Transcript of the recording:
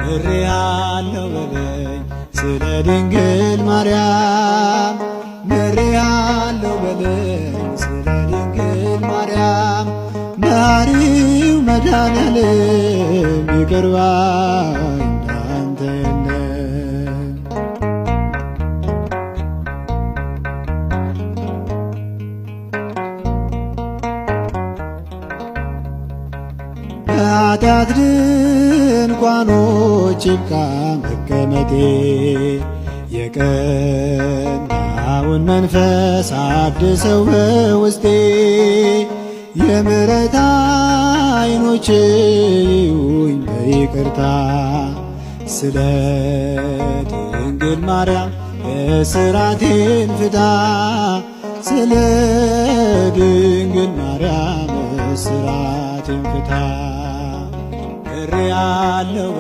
ምሬአለሁ በለኝ ስለ ድንግል ማርያም ምሬአለሁ በለኝ ስለ ድንግል ማርያም መሐሪው መድኃኔዓለም ይቅር ባይ እንዳንተ የለም። በኃጢአት ድንኳኖች ይብቃ መቀመጤ የቀናውን መንፈስ አድሰው በውስጤ የምሕረት ዓይኖች ይዩኝ በይቅርታ ስለ ድንግል ማርያም እስራቴን ፍታ ስለ ድንግል ማርያም እስራቴን ፍታ ምሬአለሁ